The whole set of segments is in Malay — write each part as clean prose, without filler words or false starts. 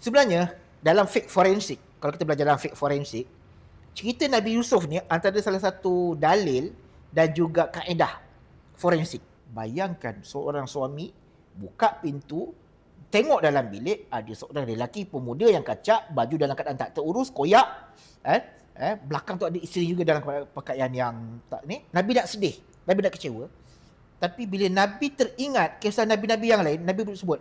Sebenarnya dalam fiqh forensik, kalau kita belajar dalam fiqh forensik, cerita Nabi Yusuf ni antara salah satu dalil dan juga kaedah forensik. Bayangkan seorang suami buka pintu, tengok dalam bilik ada seorang lelaki pemuda yang kacak, baju dalam keadaan tak terurus, koyak, belakang tu ada isteri juga dalam pakaian yang tak ni. Nabi tak sedih, Nabi tak kecewa. Tapi bila Nabi teringat kisah Nabi-Nabi yang lain, Nabi sebut,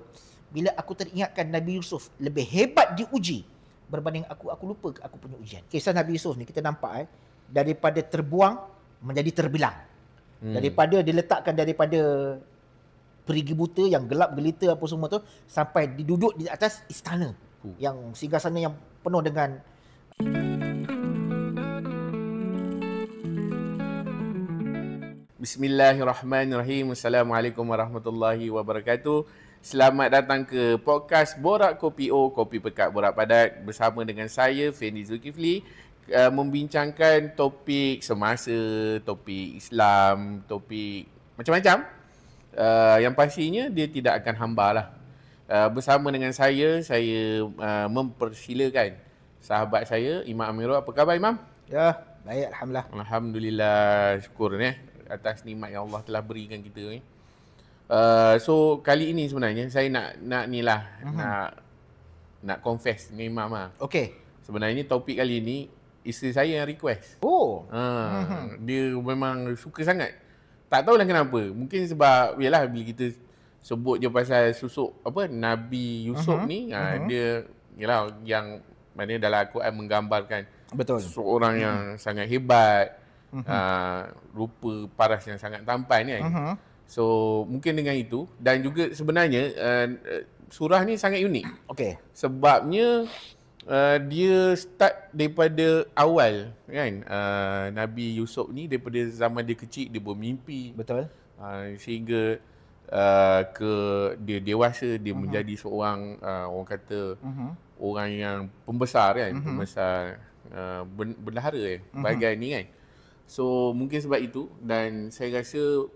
bila aku teringatkan Nabi Yusuf lebih hebat diuji berbanding aku lupa aku punya ujian. Kisah Nabi Yusuf ni kita nampak daripada terbuang menjadi terbilang. Daripada diletakkan daripada perigi buta yang gelap gelita apa semua tu sampai diduduk di atas istana yang singgasana yang penuh dengan Bismillahirrahmanirrahim. Assalamualaikum warahmatullahi wabarakatuh. Selamat datang ke podcast Borak Kopi O, Kopi Pekat Borak Padat bersama dengan saya Fendi Zulkifli, membincangkan topik semasa, topik Islam, topik macam-macam. Yang pastinya dia tidak akan hamba lah. Bersama dengan saya mempersilakan sahabat saya Imam Amirul. Apa khabar Imam? ya, baik alhamdulillah. Alhamdulillah, syukur atas nikmat yang Allah telah berikan kita ni. So kali ini sebenarnya saya nak confess dengan Imam lah. Okey. Sebenarnya topik kali ini isteri saya yang request. Oh. Dia memang suka sangat. Tak tahulah kenapa. Mungkin sebab yalah bila kita sebut je pasal susuk apa Nabi Yusuf ni, dia yalah yang mana dalam Al-Quran menggambarkan Betul. seorang yang sangat hebat, rupa paras yang sangat tampan kan. So mungkin dengan itu, dan juga sebenarnya surah ni sangat unik. Okey. Sebabnya dia start daripada awal kan. Nabi Yusuf ni daripada zaman dia kecil dia bermimpi. Betul. Sehingga dia dewasa, dia menjadi seorang orang kata orang yang pembesar kan, pembesar bendahara bahagian ni kan. So mungkin sebab itu, dan saya rasa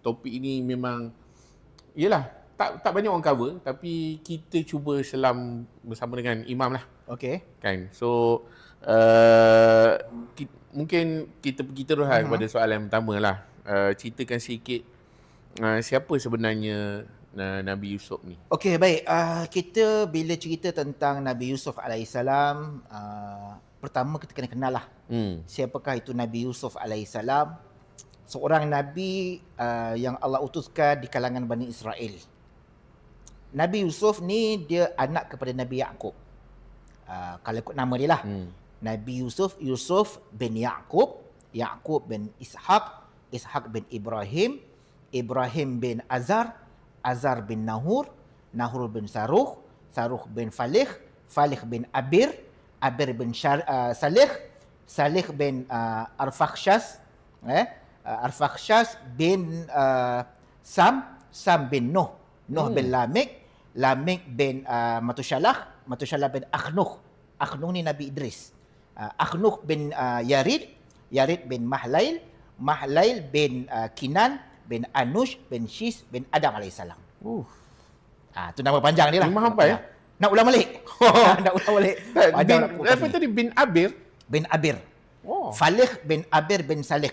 topik ini memang yalah tak banyak orang cover, tapi kita cuba selam bersama dengan Imam lah. Okey. Kan. So mungkin kita pergi terus kepada soalan pertama lah. Ceritakan sikit siapa sebenarnya Nabi Yusuf ni. Okey, baik. Kita bila cerita tentang Nabi Yusuf alaihissalam, pertama kita kena kenal lah siapakah itu Nabi Yusuf alaihissalam. Seorang Nabi yang Allah utuskan di kalangan Bani Israel. Nabi Yusuf ni dia anak kepada Nabi Yaqub. Kalau ikut nama dia lah. Nabi Yusuf, Yusuf bin Yaqub, Yaqub bin Ishaq, Ishaq bin Ibrahim, Ibrahim bin Azar, Azar bin Nahur, Nahur bin Saruh, Saruh bin Falih, Falih bin Abir, Abir bin Salih, Salih bin Arfakhshas, Arfakhshas bin Sam, Sam bin Nuh, Nuh bin Lamik, Lamik bin Matushalah, Matushalah bin Akhnuh, Akhnuh ni Nabi Idris, Akhnuh bin Yarid, Yarid bin Mahlail, Mahlail bin Kinan bin Anush bin Shis bin Adam alaihissalam. Tu nama panjang dia lah. Memang apa ya? Nak ulang balik. Nak ulang balik. Apa tadi bin Abir? Bin Abir. Falih bin Abir bin Salih.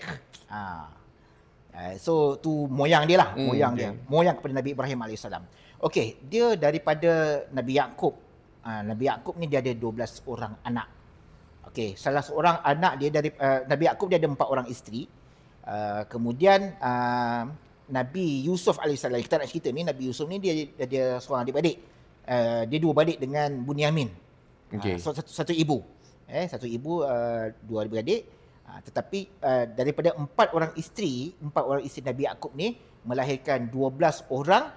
So tu moyang dia lah, moyang dia. Moyang kepada Nabi Ibrahim alaihissalam. Okey, dia daripada Nabi Yaqub. Nabi Yaqub ni dia ada 12 orang anak. Okey, salah seorang anak dia dari Nabi Yaqub dia ada 4 orang isteri. Kemudian Nabi Yusuf alaihissalam, kita nak cerita ni Nabi Yusuf ni dia seorang adik-beradik. Dia 2 beradik dengan Bunyamin. Satu ibu. Satu ibu, 2 adik-beradik. Tetapi daripada 4 orang isteri Nabi Yaqub ni melahirkan 12 orang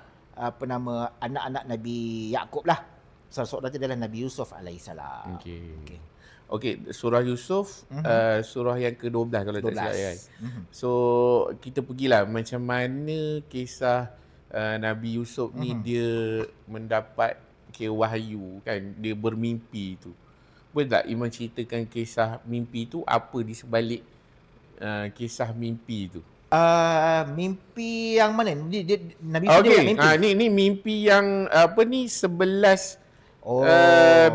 anak-anak Nabi Yaqub lah. Salah seorang itu adalah Nabi Yusuf alaihissalam. Okey, surah Yusuf, surah yang ke-12 kalau 12. Tak silap kan. So kita pergilah macam mana kisah Nabi Yusuf ni dia mendapat wahyu kan, dia bermimpi tu. Boleh tak Imam ceritakan kisah mimpi tu, apa di sebalik kisah mimpi tu? Mimpi yang mana? Nabi Yusuf dia mimpi. Ni mimpi yang apa ni 11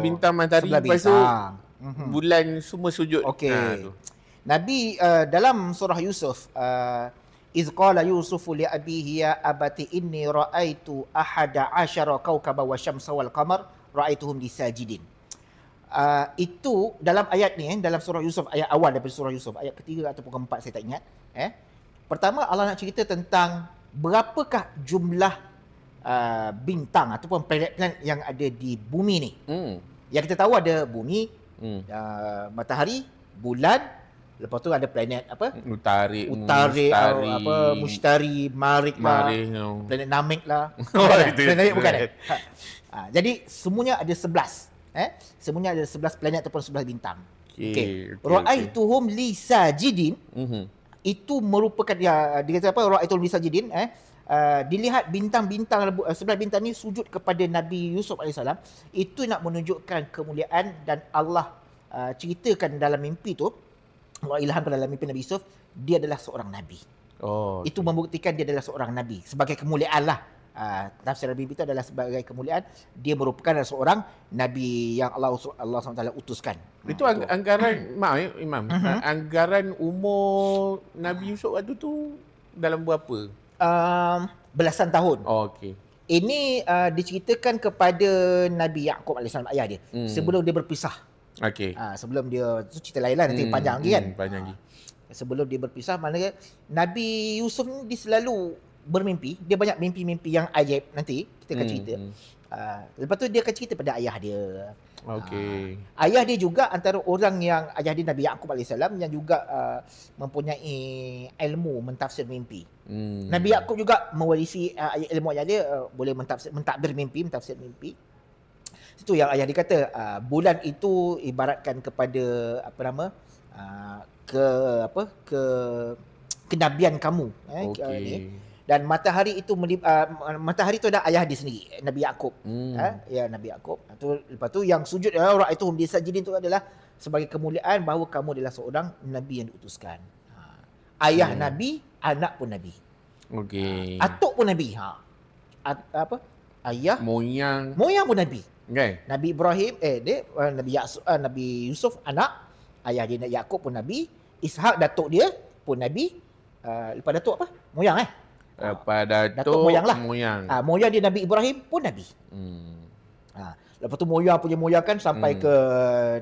bintang matahari, sebelah lepas tu bintang. bulan semua sujud. Okey. Nabi dalam surah Yusuf, iz qala yusufu li abihi ya abati inni ra'aitu ahada asyara kawkaba wa syamsa wal qamar ra'aituhum li sajidin. Itu dalam ayat ni, dalam surah Yusuf, ayat awal daripada surah Yusuf, ayat ketiga ataupun keempat, saya tak ingat. Pertama Allah nak cerita tentang berapakah jumlah bintang ataupun planet-planet yang ada di bumi ni. Yang kita tahu ada bumi, matahari, bulan, lepas tu ada planet apa? Utarik, Mushtari, Marikh lah, planet Namek lah. Planet Namek bukan jadi semuanya ada 11. Semuanya ada 11 planet ataupun 11 bintang. Okey. Ra'aituhum li sajidin. Itu merupakan dia kata apa? Ra'aituhum li sajidin, dilihat bintang-bintang, 11 bintang ni sujud kepada Nabi Yusuf AS. Itu nak menunjukkan kemuliaan, dan Allah ceritakan dalam mimpi tu, Allah ilhamkan dalam mimpi Nabi Yusuf, dia adalah seorang Nabi. Itu membuktikan dia adalah seorang Nabi. Sebagai kemuliaan lah. Tafsir Nabi itu adalah sebagai kemuliaan. Dia merupakan seorang Nabi yang Allah SWT utuskan. Itu anggaran, maaf Imam, anggaran umur Nabi Yusuf waktu tu dalam berapa? Belasan tahun. Okey. Ini diceritakan kepada Nabi Yaqub AS, ayah dia. Sebelum dia berpisah. Okey. Sebelum dia, itu cerita lain lah, nanti panjang lagi kan. Panjang lagi. Sebelum dia berpisah, maknanya Nabi Yusuf ni dia selalu bermimpi. Dia banyak mimpi-mimpi yang ajaib, nanti kita akan cerita. Lepas tu dia akan cerita pada ayah dia. Okey. Ayah dia juga antara orang yang, ayah dia Nabi Yaqub AS, yang juga mempunyai ilmu mentafsir mimpi. Nabi Yaqub juga mewarisi ilmu ayah dia, boleh mentadbir mimpi, mentafsir mimpi. Itu yang ayah dia kata, bulan itu ibaratkan kepada apa nama, kenabian kamu. Dan matahari itu matahari itu adalah ayah dia sendiri, Nabi Yaqub. Ya, Nabi Yaqub. Lepas tu yang sujud orang itu di sajidin itu adalah sebagai kemuliaan bahawa kamu adalah seorang nabi yang diutuskan. Ayah nabi, anak pun nabi. Okey. Atuk pun nabi. Ayah, moyang pun nabi. Okay. Nabi Ibrahim, Nabi Yusuf anak, ayah dia Yaqub pun nabi, Ishak datuk dia pun nabi. Lepas datuk apa? Moyang Datuk moyang lah. Moyang dia Nabi Ibrahim pun nabi. Lepas tu moyang kan sampai ke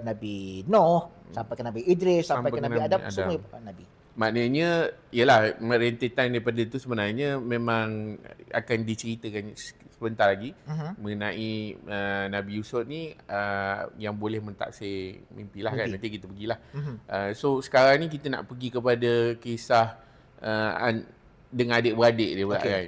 Nabi Nuh, sampai ke Nabi Idris, sampai ke Nabi Adam, semua nabi. Maknanya, ialah rentetan daripada itu sebenarnya memang akan diceritakan sebentar lagi mengenai Nabi Yusuf ni yang boleh mentaksir mimpi lah kan. Nanti kita pergilah. So sekarang ni kita nak pergi kepada kisah dengan adik-beradik dia kan.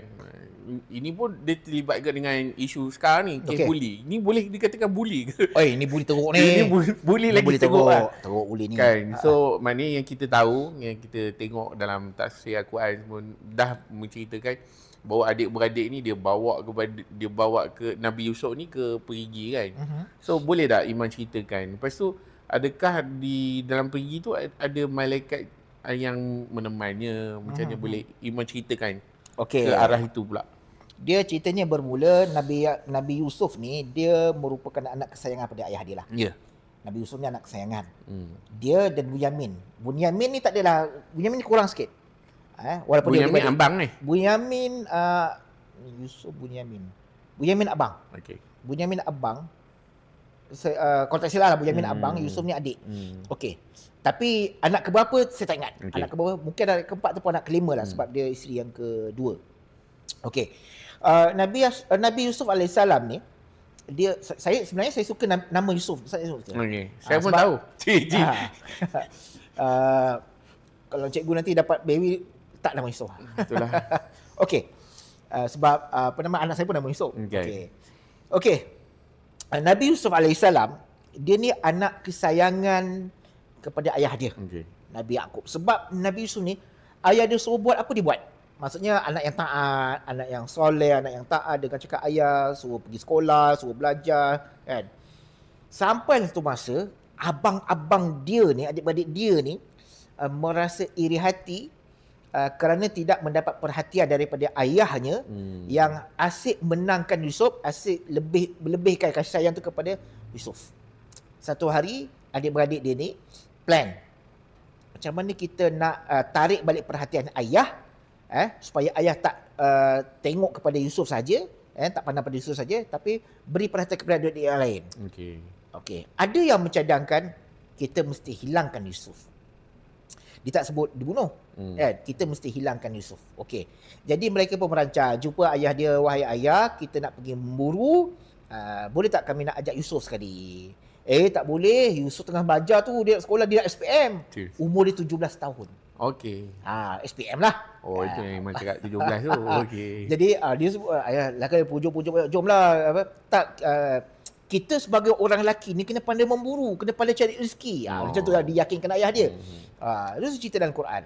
Ini pun dia terlibatkan dengan isu sekarang ni, kes bully. Ini boleh dikatakan bully ke? Ini bully teruk ni. Ini bully lagi teruk lah. Teruk bully ni. Kan? So maknanya yang kita tahu, yang kita tengok dalam tafsir Al-Quran pun dah menceritakan bahawa adik-beradik ni dia bawa ke Nabi Yusuf ni ke perigi kan. So boleh tak Iman ceritakan? Lepas tu adakah di dalam perigi tu ada malaikat yang menemannya? Macam mana boleh Iman ceritakan ke arah itu pula? Dia ceritanya bermula Nabi Yusuf ni dia merupakan anak kesayangan pada ayah dia lah. Ya. Nabi Yusuf ni anak kesayangan. Dia dan Bunyamin. Bunyamin ni tak adalah, Bunyamin ni kurang sikit. Walaupun Bunyamin dia abang ni. Bunyamin Yusuf Bunyamin abang. Okey. Bunyamin abang. Kalau tak silap lah, Bunyamin abang, Yusuf ni adik. Okey. Tapi anak keberapa saya tak ingat. Anak keberapa, mungkin anak keempat ataupun anak kelima lah, sebab dia isteri yang kedua. Okey. Nabi Yusuf alaihissalam ni, sebenarnya saya suka nama Yusuf. Okey. Saya pun tahu. Kalau cikgu nanti dapat baby, tak nama Yusuf. Itulah. Okey. Sebab anak saya pun nama Yusuf. Okey. Nabi Yusuf alaihissalam, dia ni anak kesayangan kepada ayah dia. Nabi Yaqub. Sebab Nabi Yusuf ni, ayah dia suruh buat apa dia buat. Maksudnya anak yang taat, anak yang soleh, anak yang taat, dengan cakap ayah, suruh pergi sekolah, suruh belajar, kan. Sampai satu masa, abang-abang dia ni, adik-beradik dia ni, merasa iri hati kerana tidak mendapat perhatian daripada ayahnya yang asyik menangkan Yusuf, asyik lebihkan kasih sayang tu kepada Yusuf. Satu hari adik-beradik dia ni plan macam mana kita nak tarik balik perhatian ayah, supaya ayah tak tengok kepada Yusuf saja, tak pandang pada Yusuf saja, tapi beri perhatian kepada adik yang lain. Okey. Ada yang mencadangkan kita mesti hilangkan Yusuf. Dia tak sebut dibunuh. Kita mesti hilangkan Yusuf. Okey. Jadi mereka pun merancang, jumpa ayah dia, wahai ayah, kita nak pergi memburu. Boleh tak kami nak ajak Yusuf sekali? Tak boleh. Yusuf tengah belajar tu, dia sekolah, dia nak SPM. Umur dia 17 tahun. Okey. SPM lah. Itu memang cakap 17 tu. Okey. Jadi dia sebut, ayah lah kan pujuk-pujuk, jomlah. Kita sebagai orang lelaki ni kena pandai memburu, kena pandai cari rezeki. Macam tu lah diyakinkan ayah dia. Itu cerita dalam Quran.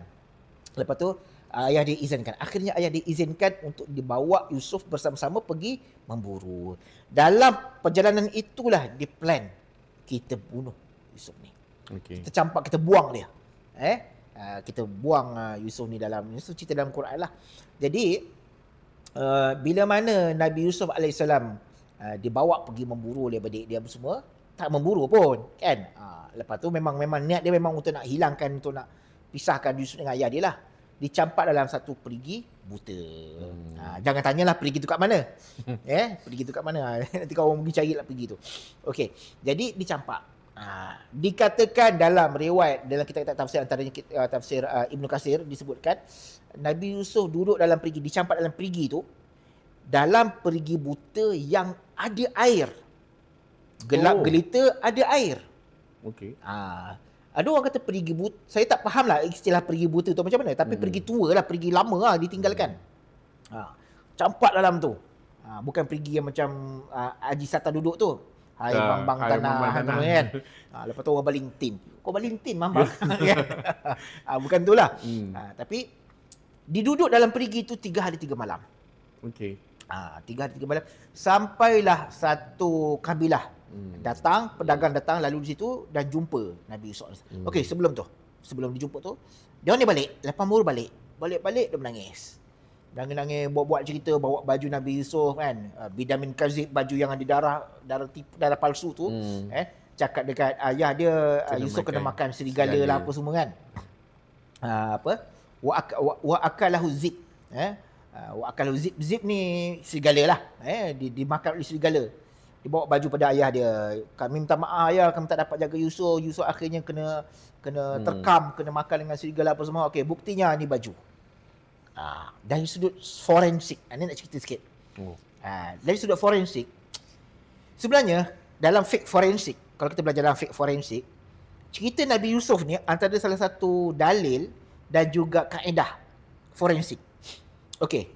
Lepas tu ayah dia izinkan. Akhirnya ayah dia izinkan untuk dibawa Yusuf bersama-sama pergi memburu. Dalam perjalanan itulah dia plan kita bunuh Yusuf ni. Kita campak, kita buang dia. Kita buang Yusuf ni dalam, itu cerita dalam Quran lah. Jadi bila mana Nabi Yusuf AS dibawa pergi memburu oleh adik dia semua, tak memburu pun kan. Lepas tu memang niat dia memang untuk nak hilangkan, untuk nak pisahkan Yusuf dengan ayah dia lah. Dicampak dalam satu perigi buta. Jangan tanyalah perigi tu kat mana. Perigi tu kat mana. Nanti kau orang pergi cari lah perigi tu. Okey. Jadi dicampak. Dikatakan dalam riwayat, dalam kitab-kitab tafsir, antaranya tafsir Ibnu Katsir, disebutkan Nabi Yusuf duduk dalam perigi, dicampak dalam perigi tu, dalam perigi buta yang ada air. Gelap gelita, ada air. Okey. Ada orang kata perigi buta, saya tak faham lah istilah perigi buta tu macam mana, tapi perigi tua lah, perigi lama lah ditinggalkan. Campak dalam tu. Bukan perigi yang macam Haji Sata duduk tu. Hai bang tanah kan. Lepas tu orang baling tin. Kau baling tin bang. Bukan tu lah. Tapi diduduk dalam perigi tu 3 hari 3 malam. Okey. 3 hari 3 malam. Sampailah satu kabilah datang, pedagang datang lalu di situ dan jumpa Nabi Yusuf. Okey, sebelum dijumpa tu, dia ni balik, lepas baru balik dia menangis. Nangis buat cerita, bawa baju Nabi Yusuf kan, bidamin kazib, baju yang ada darah palsu tu, cakap dekat ayah dia, Yusuf kena makan serigala lah apa semua kan. Wa akalahu zib. Wa akalahu zib ni serigala lah. Dimakan oleh serigala. Dibawa baju pada ayah dia. Kami minta maaf ayah, kami tak dapat jaga Yusuf. Yusuf akhirnya kena terkam, kena makan dengan serigala apa semua. Okey, buktinya ni baju. Dari sudut forensik, ni nak cerita sikit. Dari sudut forensik, sebenarnya dalam fake forensik, kalau kita belajar dalam fake forensik, cerita Nabi Yusuf ni antara salah satu dalil dan juga kaedah forensik. Okey,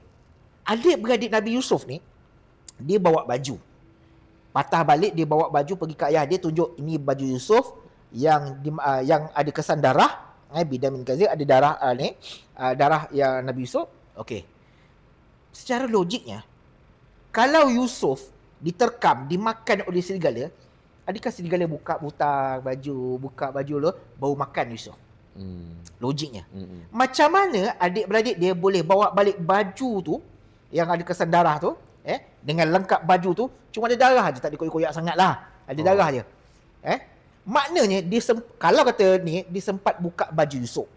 adik-beradik Nabi Yusuf ni, dia bawa baju, patah balik, dia bawa baju pergi ke ayah dia, tunjuk ini baju Yusuf yang ada kesan darah. Bidamin kazir, ada darah darah yang Nabi Yusuf. Okey. Secara logiknya, kalau Yusuf diterkam, dimakan oleh serigala, adakah serigala buka baju lo baru makan Yusuf? Logiknya. Macam mana adik-beradik dia boleh bawa balik baju tu yang ada kesan darah tu, dengan lengkap baju tu, cuma ada darah je, tak ada koyak-koyak sangatlah. Ada darah je. Maknanya kalau kata ni dia sempat buka baju Yusuf.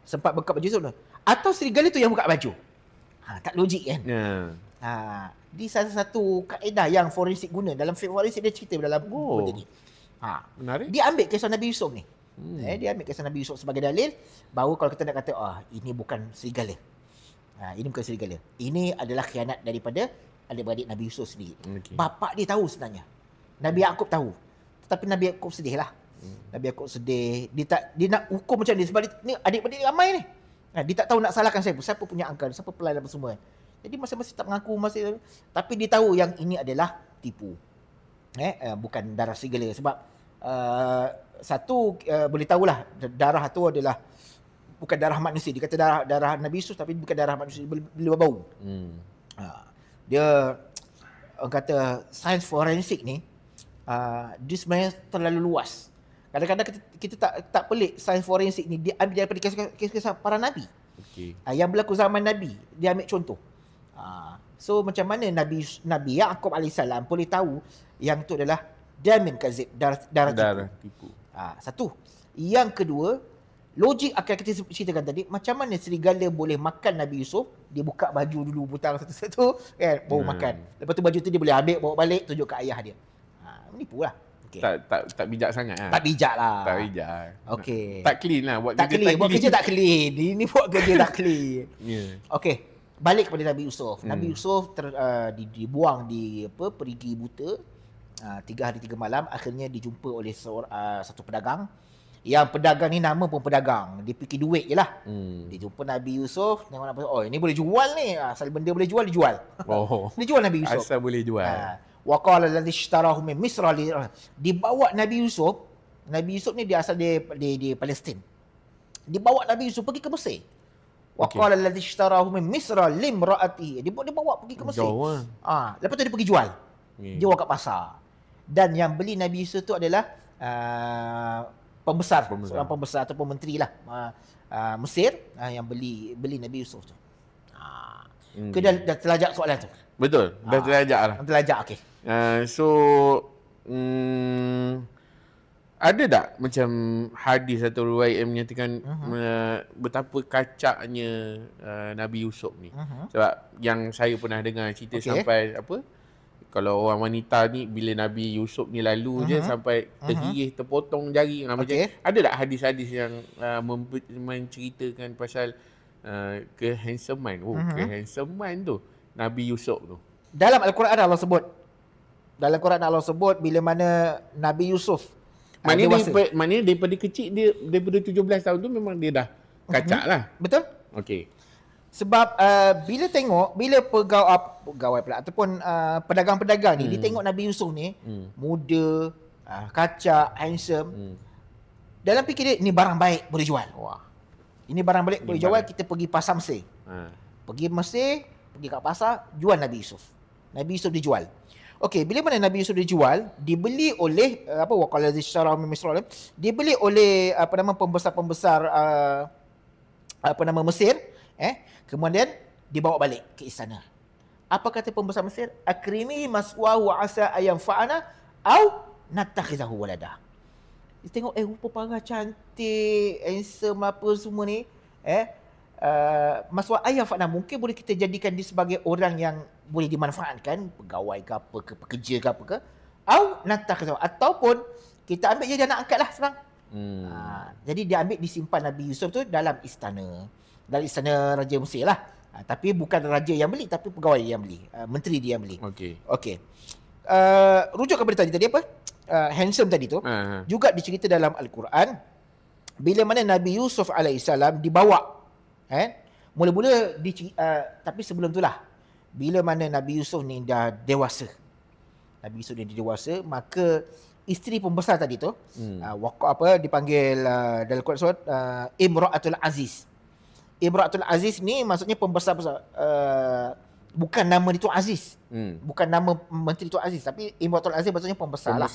Sempat buka baju Yusuf tu. Atau serigala tu yang buka baju. Tak logik kan? Di salah satu kaedah yang forensik guna. Dalam forensik dia cerita dalam benda ni. Menarik. Dia ambil kisah Nabi Yusuf ni. Dia ambil kisah Nabi Yusuf sebagai dalil. Baru kalau kita nak kata, ini bukan serigala. Ini bukan serigala. Ini adalah khianat daripada adik-beradik Nabi Yusuf sendiri. Bapak dia tahu sebenarnya. Nabi Yaqub tahu. Tapi Nabi Yaqub sedih lah. Nabi Yaqub sedih. Dia nak hukum macam ni. Sebab ni adik-beradik ramai ni. Dia tak tahu nak salahkan siapa punya angka, siapa pelai apa semua. Jadi masing-masing tak mengaku. Tapi dia tahu yang ini adalah tipu. Bukan darah serigala. Sebab boleh tahulah darah tu adalah bukan darah manusia. Dia kata darah Nabi Yusuf tapi bukan darah manusia. Boleh bau. Dia orang kata sains forensik ni, dia sebenarnya terlalu luas. Kadang-kadang kita tak pelik sains forensik ni dia ambil daripada kisah para Nabi. Yang berlaku zaman Nabi, dia ambil contoh. So macam mana Nabi Yaqub AS boleh tahu yang itu adalah damin kazib, darah tipu. Satu. Yang kedua, logik akan kita ceritakan tadi, macam mana serigala boleh makan Nabi Yusuf. Dia buka baju dulu, butang satu-satu kan, baru makan. Lepas tu baju tu dia boleh ambil, bawa balik, tunjuk ke ayah dia. Menipu lah. Okay. Tak bijak sangat lah. Tak bijak lah. Tak bijak. Okay. Tak clean lah. Buat kerja tak clean. Ini buat kerja tak clean. Okay. Balik kepada Nabi Yusuf. Nabi Yusuf dibuang di perigi buta. 3 hari 3 malam. Akhirnya dijumpa oleh satu pedagang. Yang pedagang ni nama pun pedagang. Dia fikir duit je lah. Dia jumpa Nabi Yusuf. Tengok oh ini boleh jual ni. Asal benda boleh jual, dia jual. Dia jual Nabi Yusuf. Asal boleh jual. Wa qala alladhi ishtarahu min Misra dibawa Nabi Yusuf. Nabi Yusuf ni dia asal di Palestin. Dibawa Nabi Yusuf pergi ke Mesir. Wa qala alladhi ishtarahu min Misra limraatihi. Dia bawa pergi ke Mesir. Lepas tu dia pergi jual. Jual kat pasar. Dan yang beli Nabi Yusuf tu adalah pembesar, seorang pembesar ataupun menteri lah Mesir yang beli Nabi Yusuf tu. Dah terlajak soalan tu. Betul, dah terlajak lah. Terlajak, okey. Ada tak macam hadis atau riwayat yang menyatakan betapa kacaknya Nabi Yusuf ni? Sebab yang saya pernah dengar cerita sampai kalau orang wanita ni bila Nabi Yusuf ni lalu je sampai tergigih, terpotong jari. Macam ada tak hadis-hadis yang menceritakan pasal kehandsomean? Kehandsomean tu Nabi Yusuf tu. Dalam Al-Quran Allah sebut. Dalam Al-Quran Allah sebut bila mana Nabi Yusuf maknanya daripada kecil dia, daripada 17 tahun tu memang dia dah kacak lah. Betul? Okey. Sebab bila pegawai pula ataupun pedagang-pedagang ni dia tengok Nabi Yusuf ni muda, kacak, handsome. Dalam fikir dia ni barang baik boleh jual. Ini barang baik boleh jual, kita pergi pasar Mesir. Pergi Mesir, pergi kat pasar, jual Nabi Yusuf. Nabi Yusuf dijual. Okey, bila mana Nabi Yusuf dijual, dibeli oleh waqala dzisharah min Misr. Dibeli oleh pembesar-pembesar Mesir, kemudian dibawa balik ke istana. Apa kata pembesar Mesir? Akrimi maswahu asa ayam fa'ana au natakhizahu walada. Dia tengok rupa parah cantik, handsome apa semua ni, maswah ayam fa'ana, mungkin boleh kita jadikan dia sebagai orang yang boleh dimanfaatkan, pegawai ke apa ke, pekerja ke apa ke, au natakhizahu, ataupun kita ambil dia nak angkat lah senang. Jadi dia ambil, disimpan Nabi Yusuf tu dalam istana. Dalam istana Raja Mesir lah. Tapi bukan raja yang beli, tapi pegawai yang beli. Menteri dia yang beli. Okey. Rujuk kepada tadi apa? Handsome tadi tu. Juga dicerita dalam Al-Quran. Bila mana Nabi Yusuf alaihissalam dibawa. Mula-mula, tapi sebelum tu lah. Bila mana Nabi Yusuf ni dah dewasa. Nabi Yusuf ni dewasa, maka isteri pembesar tadi tu, dipanggil dalam Quran Imra'atul Aziz. Imra'atul Aziz ni maksudnya pembesar, bukan nama dia tu Aziz. Bukan nama menteri tu Aziz, tapi Imra'atul Aziz maksudnya pembesar lah.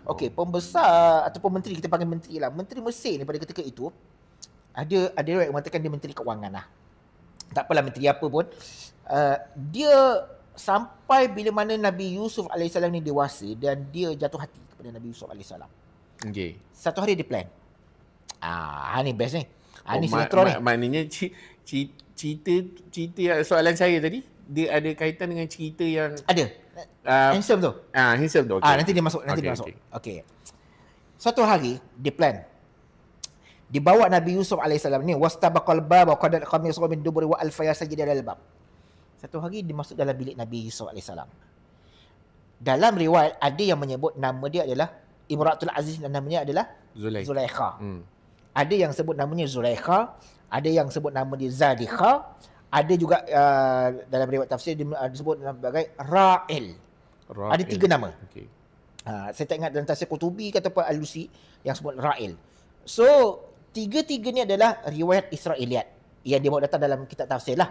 Okey, pembesar ataupun menteri, kita panggil menteri lah. Menteri Mesir ni pada ketika itu ada yang mengatakan dia menteri keuangan lah. Tak apalah menteri apa pun. Dia sampai bila mana Nabi Yusuf AS ni dewasa dan dia jatuh hati kepada Nabi Yusuf AS. Satu hari dia plan. Ni best ni. Ni sinetron ni. Maknanya cerita soalan saya tadi, dia ada kaitan dengan cerita yang ada. Handsome tu. Handsome tu. Okay. Nanti dia masuk. Okey. Satu hari dia plan. Dibawa Nabi Yusuf AS ni, wastabaqal bab wa qadat qamisu min duburi wa alfaya sajida al bab. Satu hari dia masuk dalam bilik Nabi Yusuf AS. Dalam riwayat ada yang menyebut nama dia adalah Imra'atul Aziz dan namanya adalah Zulaikha. Ada yang sebut namanya Zulaikha, ada yang sebut nama dia Zadikha, ada juga dalam riwayat tafsir dia disebut sebagai Ra'il. Ada 3 nama. Saya tak ingat dalam tafsir Qutubi ataupun Al-Lusi yang sebut Ra'il. So, 3-3 ni adalah riwayat Israiliyat yang dia bawa datang dalam kitab tafsir lah.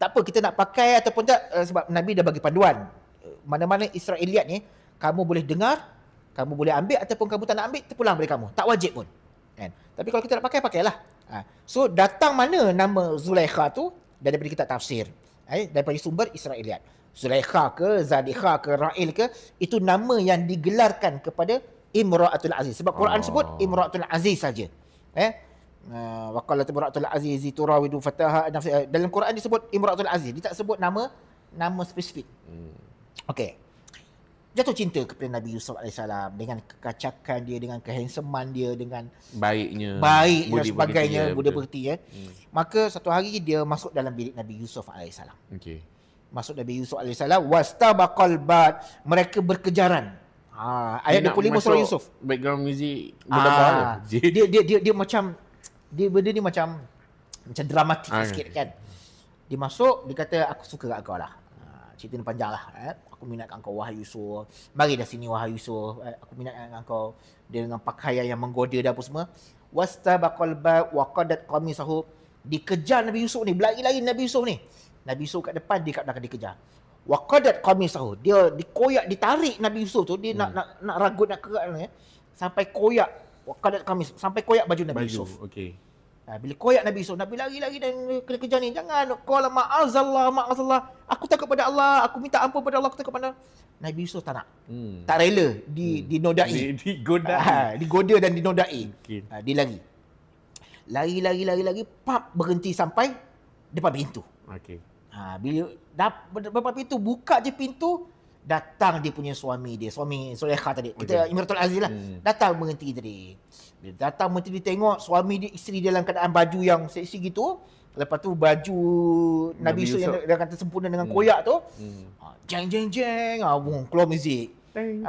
Tak apa kita nak pakai ataupun tak, sebab Nabi dah bagi panduan. Mana-mana Israiliyat ni kamu boleh dengar, kamu boleh ambil ataupun kamu tak nak ambil, terpulang dari kamu. Tak wajib pun. Tapi kalau kita nak pakai, pakailah. So datang mana nama Zulaikha tu daripada kitab tafsir, daripada sumber Israiliyat. Zulaikha ke, Zadikha ke, Ra'il ke, itu nama yang digelarkan kepada Imra'atul Aziz. Sebab Quran sebut Imra'atul Aziz saja. Wa qalat Imra'atul Aziz turawidu fataha dalam Quran disebut Imra'atul Aziz. Dia tak sebut nama spesifik. Okey. Jatuh cinta kepada Nabi Yusuf AS dengan kekacakan dia, dengan kehandsomean dia, dengan baiknya dan sebagainya, budi pekerti ya. Maka satu hari dia masuk dalam bilik Nabi Yusuf AS. Okey. Masuk Nabi Yusuf AS, wastabaqal bad, mereka berkejaran. Ayat 25 surah Yusuf. Background music budak-budak. Dia macam benda ni macam dramatik sikit kan. Dia masuk, dia kata aku suka kat kau lah. Cerita ni panjang lah. Aku minat kat kau wahai Yusuf. Mari dah sini wahai Yusuf. Aku minat kat kau. Dia dengan pakaian yang menggoda dan apa semua. Wastabaqal bab wa qadat qamisahu. Dikejar Nabi Yusuf ni. Berlari-lari Nabi Yusuf ni. Nabi Yusuf kat depan, dia kat belakang dikejar. Wa qadat qamisahu. Dia dikoyak, ditarik Nabi Yusuf tu. Dia nak ragut, nak kerat ni. Sampai koyak. Wa qadat qamis. Sampai koyak baju Nabi Yusuf. Okey. Bila koyak Nabi Yusuf, Nabi lari-lari dan kena kejar ni. Jangan, qala ma'azallah. Aku takut pada Allah, aku minta ampun pada Allah, aku takut pada Nabi Yusuf tak nak. Tak rela dinodai. Digoda dan dinodai. Okay. Dia lari. Lari, pap berhenti sampai depan pintu. Okey. Bila depan pintu, buka je pintu, datang dia punya suami dia, suami Zulaikha tadi. Kita Imratul Aziz lah. Datang berhenti tadi. Bila datang berhenti, dia tengok suami dia, isteri dia dalam keadaan baju yang seksi gitu. Lepas tu baju Nabi Yusuf yang dah kata sempurna dengan koyak tu. Jeng. Keluar muzik.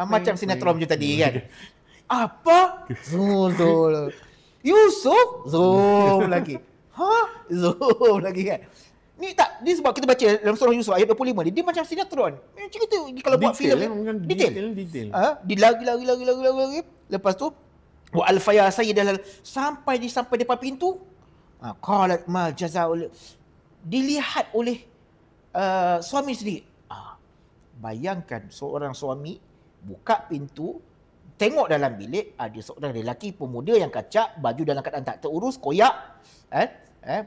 Macam sinetron je tadi kan. Apa? Zoom. Yusuf? Zoom lagi. Zoom lagi kan. Ni sebab kita baca dalam surah Yusuf ayat 25 dia macam sinetron. Cerita kalau buat filem detail. Dia lari. Lepas tu wa alfaya sayyidal sampai depan pintu. Qalat ma jazaa'ul, dilihat oleh suami sendiri. Bayangkan seorang suami buka pintu, tengok dalam bilik ada seorang lelaki pemuda yang kacak, baju dalam keadaan tak terurus, koyak.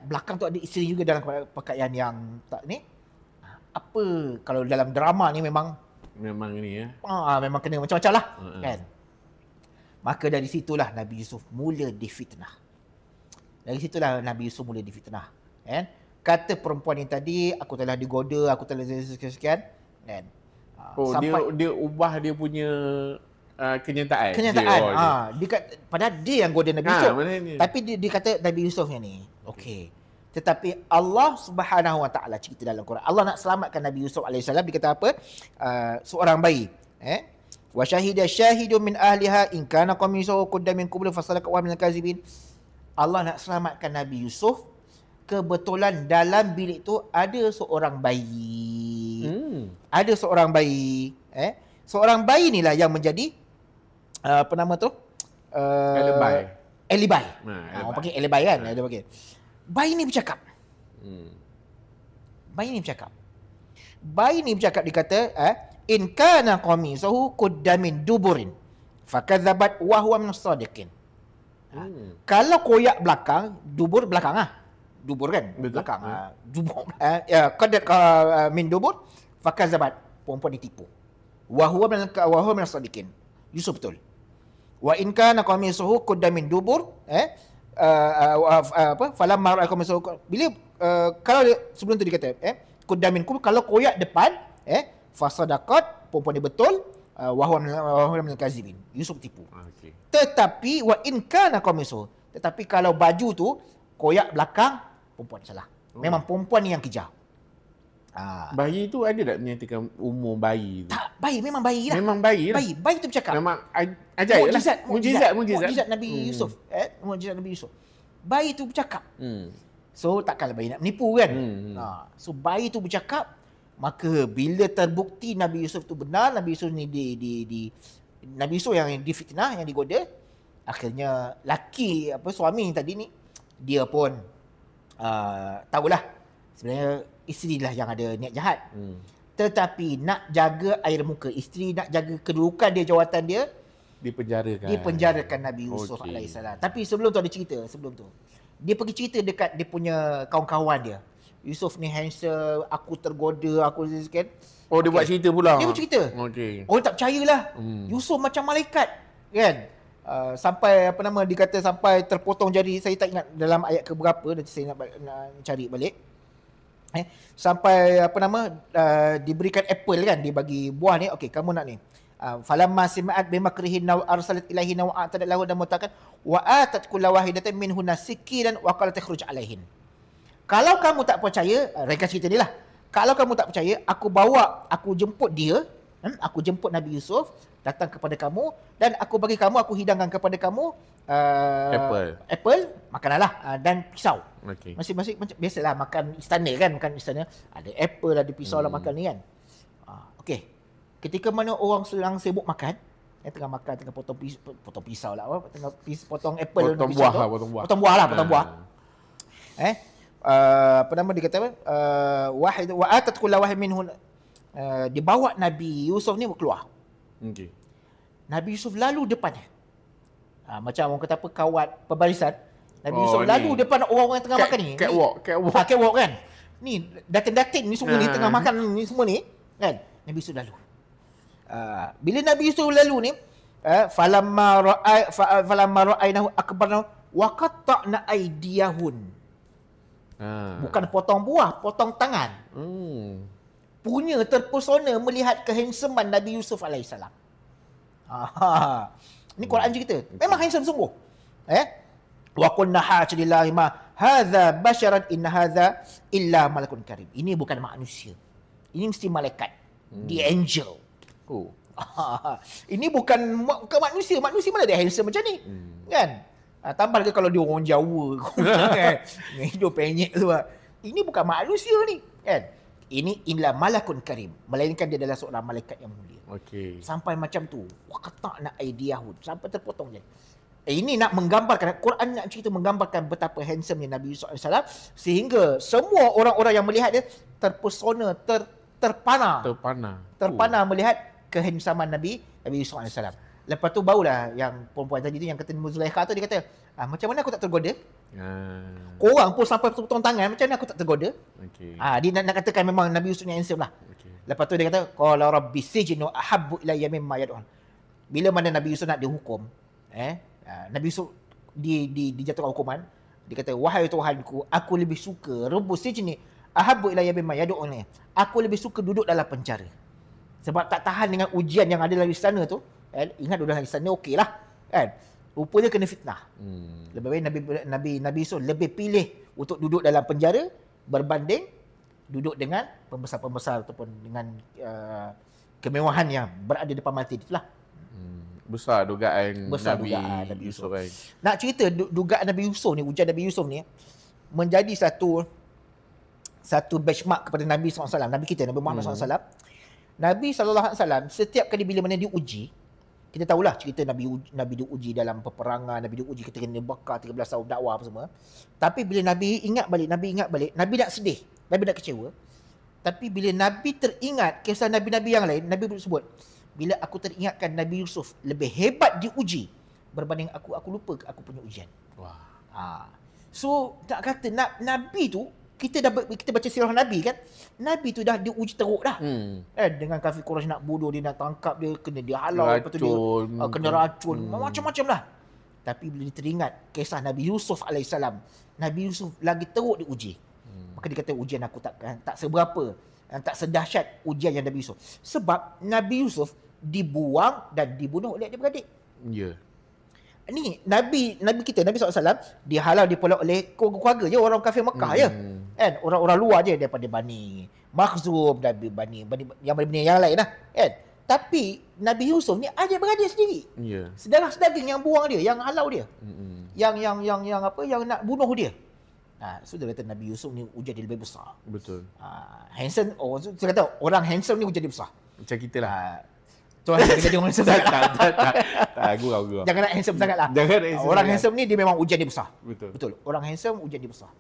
Belakang tu ada isteri juga dalam pakaian yang tak ni. Apa kalau dalam drama ni memang ni ya. Memang kena macam-macam lah. Kan? Maka dari situlah Nabi Yusuf mula difitnah. Kan? Kata perempuan yang tadi, aku telah digoda, aku telah sekian. Kan? Sampai dia ubah dia punya kenyataan. Padahal dia yang goda Nabi Yusuf. Tapi dia kata Nabi Yusuf yang ni. Okey. Tetapi Allah Subhanahu Wa Taala cerita dalam Quran. Allah nak selamatkan Nabi Yusuf alaihissalam. Dia kata apa? Seorang bayi. Wa syahida syahidun min ahliha in kana qamisuhu qudda min qabl fasadaka wa min al-kazibin. Allah nak selamatkan Nabi Yusuf. Kebetulan dalam bilik tu ada seorang bayi. Ada seorang bayi. Seorang bayi inilah yang menjadi apa nama tu? Alibi. Orang panggil alibi kan? Ada panggil. Bayi ni bercakap. Bayi ni bercakap, dia kata, in kana qamisuhu qudda min duburin fakadzabat wa huwa min as-sadiqin. Kalau koyak belakang, dubur belakang dubur kan? Belakang. Dubur. Qadat min dubur fakadzabat, perempuan ditipu. Wa huwa min as-sadiqin. Yusuf betul. Wa in kana qamisuhu qudda min dubur falamma ra'a qamisuhu, bila kalau sebelum tu dia kata qudda min kubur, kalau koyak depan fasadaqat, perempuan dia betul, wa huwa min al-kazibin, Yusuf tipu. Tetapi wa in kana qamisuhu, tetapi kalau baju tu koyak belakang, perempuan salah. Memang perempuan ni yang kejar. Bayi tu ada tak menyatakan umur bayi tu? Tak, bayi memang bayi lah. Bayi tu bercakap. Memang ajaib lah. Mujizat Nabi Yusuf. Mujizat Nabi Yusuf. Bayi tu bercakap. So takkanlah bayi nak menipu kan. So bayi tu bercakap, maka bila terbukti Nabi Yusuf tu benar, Nabi Yusuf ni Nabi Yusuf yang difitnah, yang digoda, akhirnya suami tadi ni dia pun tahulah sebenarnya isteri lah yang ada niat jahat. Tetapi nak jaga air muka isteri, nak jaga kedudukan dia, jawatan dia, dipenjarakan Nabi Yusuf alaihissalam. Tapi sebelum tu ada cerita, dia pergi cerita dekat dia punya kawan-kawan dia. Yusuf ni handsome, aku tergoda, aku sekian. Oh, dia buat cerita pula. Dia buat cerita. Okey. Orang tak percayalah. Yusuf macam malaikat, kan? Sampai apa nama dikata sampai terpotong jari, saya tak ingat dalam ayat ke berapa, nanti saya nak cari balik. Sampai apa nama diberikan apple kan, dibagi buah ni, okey kamu nak ni. Falamma sima'at bimakrihin wa arsalat ilaihi wa atadat lahu dan mutakan wa atat kullu wahidatin minhunna sikiran wa qalat takhruj alaihin. Kalau kamu tak percaya, ringkas cerita ni lah. Kalau kamu tak percaya, aku jemput dia, aku jemput Nabi Yusuf datang kepada kamu dan aku bagi kamu, aku hidangkan kepada kamu apple, makanlah dan pisau. Okey. Masing-masing macam biasalah makan istana kan, makan istana ada apple, ada pisau lah makan ni kan. Okey. Ketika mana orang sedang sibuk makan, tengah makan, tengah potong pisau lah, tengah potong apple, potong buah lah, potong buah. Apa nama dia kata wahid wa atat kullu wahid minhu, dibawa Nabi Yusuf ni keluar. Okey. Nabi Yusuf lalu depannya. Macam orang kata apa, kawat pembarisan. Nabi Yusuf lalu depan orang-orang yang tengah makan ni. Catwalk kan. Ni datin-datin ni semua ni tengah makan ni semua ni kan. Nabi Yusuf lalu. Bila Nabi Yusuf lalu ni, falamma ra'aynahu akbarnahu wa qatta'na aydiyahun. Bukan potong buah, potong tangan. Punya terpesona melihat kehandsomean Nabi Yusuf alaihissalam. Ini Quran cerita. Memang handsome sungguh. Wa qulna ha'a lillahi ma hadza basharan in hadza illa malakun karim. Ini bukan manusia. Ini mesti malaikat. The angel. Ini bukan manusia. Manusia mana dia handsome macam ni? Kan? Tambah lagi kalau dia orang Jawa kan. Hidup penyek tu. Ini bukan manusia ni, kan? Ini illa malakun karim, melainkan dia adalah seorang malaikat yang mulia. Okey. Sampai macam tu. Wa qata'na aydiyahum, sampai terpotong je. Ini nak menggambarkan, Quran nak cerita menggambarkan betapa handsome-nya Nabi Yusuf AS, sehingga semua orang-orang yang melihat dia terpesona, terpana melihat kehandsomean Nabi Yusuf AS. Lepas tu barulah yang perempuan tadi tu yang kata Zulaikha tu, dia kata, macam mana aku tak tergoda? Korang pun sampai potong tangan, macam mana aku tak tergoda? Dia nak katakan memang Nabi Yusuf ni handsome lah. Lepas tu dia kata, qala rabbi sijnu ahabbu ilayya mimma yad'un. Bila mana Nabi Yusuf nak dihukum, Nabi Yusuf dijatuhkan hukuman, dia kata, wahai Tuhanku, aku lebih suka rebus sijni ahabbu ilayya mimma yad'un. Aku lebih suka duduk dalam penjara. Sebab tak tahan dengan ujian yang ada dalam istana tu. Ingat duduk dalam istana okeylah, kan? Rupanya kena fitnah. Lebih baik Nabi Yusuf lebih pilih untuk duduk dalam penjara berbanding duduk dengan pembesar-pembesar ataupun dengan kemewahan yang berada depan mata itulah. Besar dugaan Nabi Yusuf. Nak cerita dugaan Nabi Yusuf ni, ujian Nabi Yusuf ni menjadi satu benchmark kepada Nabi SAW, Nabi kita, Nabi Muhammad SAW. Nabi SAW setiap kali bila mana diuji, kita tahulah cerita Nabi diuji dalam peperangan, Nabi diuji ketika kena bakar 13 tahun dakwah apa semua. Tapi bila Nabi ingat balik, Nabi tak sedih, Nabi tak kecewa. Tapi bila Nabi teringat kisah Nabi-Nabi yang lain, Nabi sebut, bila aku teringatkan Nabi Yusuf lebih hebat diuji berbanding aku lupa aku punya ujian. So tak kata Nabi tu, kita baca sirah Nabi kan, Nabi tu dah diuji teruk dah. Dengan kafir Quraisy nak bunuh dia, nak tangkap dia, kena dia halau, lepas tu dia kena racun, macam-macam lah. Tapi bila teringat kisah Nabi Yusuf alaihissalam, Nabi Yusuf lagi teruk diuji. Maka dia kata, ujian aku tak seberapa, tak sedahsyat ujian yang Nabi Yusuf. Sebab Nabi Yusuf dibuang dan dibunuh oleh adik-beradik. Ni Nabi kita, Nabi SAW, dihalau, dipeluk oleh keluarga je, orang kafir Mekah je. Kan? Orang-orang luar je, daripada Bani Makhzum dan Bani yang lain lah. Kan? Tapi Nabi Yusuf ni adik-beradik sendiri. Saudara sedaging yang buang dia, yang halau dia. Yang nak bunuh dia. So dia kata Nabi Yusuf ni ujian dia lebih besar. Betul. Handsome, saya kata orang handsome ni ujian dia besar. Macam kita lah. Tuan jangan jadi orang handsome sangat. Tak, gurau. Jangan nak handsome sangat lah. Orang handsome ni dia memang ujian dia besar. Betul. Orang handsome ujian dia besar.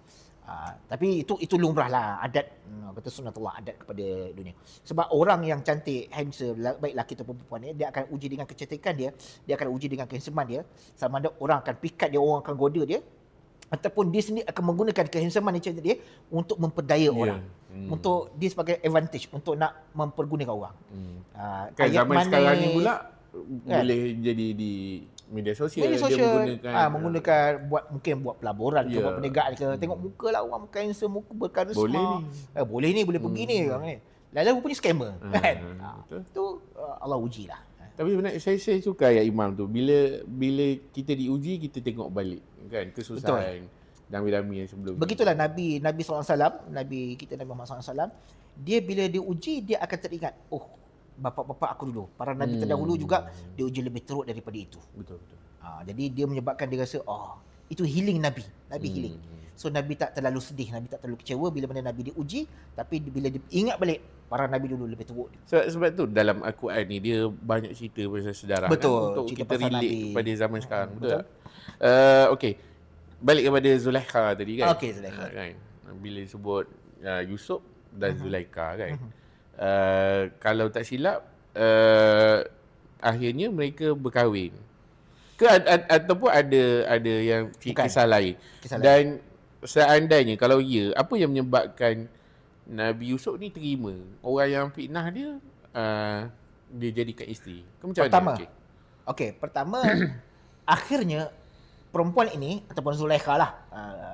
Tapi itu lumrah lah, adat, kata sunnatullah, adat kepada dunia. Sebab orang yang cantik, handsome, baik lelaki ataupun perempuan ni, dia akan uji dengan kecantikan dia akan uji dengan kehandsomean dia. Sama ada orang akan pikat dia, orang akan goda dia, ataupun dia sendiri akan menggunakan kehandsomean dia untuk memperdaya orang. untuk dia sebagai advantage untuk nak mempergunakan orang. Kan zaman sekarang ni pula boleh jadi di media sosial, dia menggunakan buat pelaburan ke, buat perniagaan ke, tengok muka lah orang muka handsome, muka berkarisma, boleh ni boleh pergi ni orang ni, lalu rupanya scammer kan. Itu Allah uji lah. Tapi sebenarnya saya suka ayat Imam tu, bila kita diuji kita tengok balik kan kesusahan dami-dami yang sebelum. Begitulah Nabi SAW, Nabi kita Nabi Muhammad SAW, dia bila diuji dia akan teringat, bapa-bapa aku dulu, para Nabi terdahulu juga diuji lebih teruk daripada itu. Betul. Jadi dia menyebabkan dia rasa, itu healing Nabi healing. So Nabi tak terlalu sedih, Nabi tak terlalu kecewa bila mana Nabi diuji, tapi bila dia ingat balik para Nabi dulu lebih teruk. Sebab tu dalam Al-Quran ni dia banyak cerita pasal sejarah. Betul. Untuk kita relate pada zaman sekarang. Betul. Okey. Balik kepada Zulaikha tadi kan. Okey, Zulaikha. Kan. Bila sebut Yusuf dan Zulaikha kan. Kalau tak silap akhirnya mereka berkahwin. Ataupun ada yang kisah lain. Dan seandainya kalau ya, apa yang menyebabkan Nabi Yusuf ni terima orang yang fitnah dia, dia jadikan isteri? Macam mana? Pertama akhirnya perempuan ini ataupun Zulaikha lah,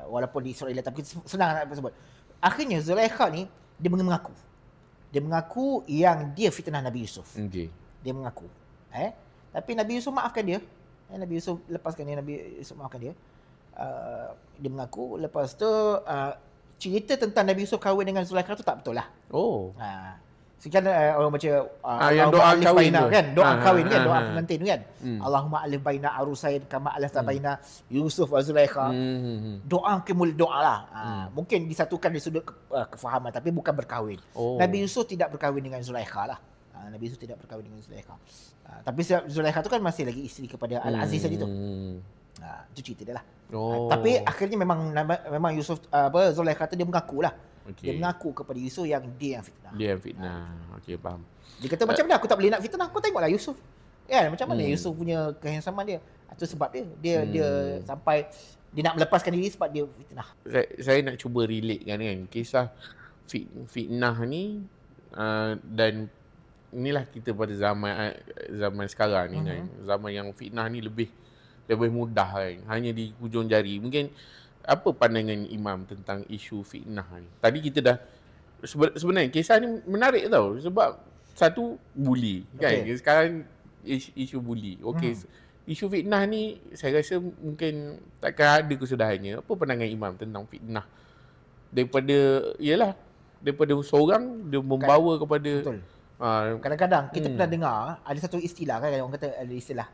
walaupun di Israel tapi senang nak sebut. Akhirnya Zulaikha ni dia mengaku yang dia fitnah Nabi Yusuf. Dia mengaku. Tapi Nabi Yusuf maafkan dia. Nabi Yusuf lepaskan dia, Nabi Yusuf maafkan dia. Dia mengaku. Lepas tu cerita tentang Nabi Yusuf kahwin dengan Zulaikha tu tak betul lah. Sekian orang baca yang doa kahwin tu kan, doa kahwin kan, doa pengantin tu kan. Allahumma alif baina arusain kama alafta baina Yusuf wa Zulaikha. Doa kemul doa lah. Mungkin disatukan di sudut kefahaman tapi bukan berkahwin. Nabi Yusuf tidak berkahwin dengan Zulaikha lah. Nabi Yusuf tidak berkahwin dengan Zulaikha. Tapi Zulaikha tu kan masih lagi isteri kepada Al-Aziz tadi tu. Itu cerita dia lah. Tapi akhirnya memang Yusuf Zulaikha tu dia mengaku lah. Dia mengaku kepada Yusuf yang dia yang fitnah. Okey, faham. Dia kata macam mana aku tak boleh nak fitnah, kau tengoklah Yusuf. Kan macam mana Yusuf punya kehansaman dia. Itu sebab dia sampai dia nak melepaskan diri sebab dia fitnah. Saya nak cuba relate kan kisah fitnah ni, dan inilah kita pada zaman sekarang ni kan. Zaman yang fitnah ni lebih mudah kan. Hanya di hujung jari. Mungkin apa pandangan Imam tentang isu fitnah ni? Tadi kita dah sebenarnya kisah ni menarik tau sebab satu bully kan. Sekarang isu bully. Isu fitnah ni saya rasa mungkin takkan ada kesudahannya. Apa pandangan Imam tentang fitnah? Daripada seorang dia membawa kepada kadang-kadang kita pernah dengar ada satu istilah kan, orang kata ada istilah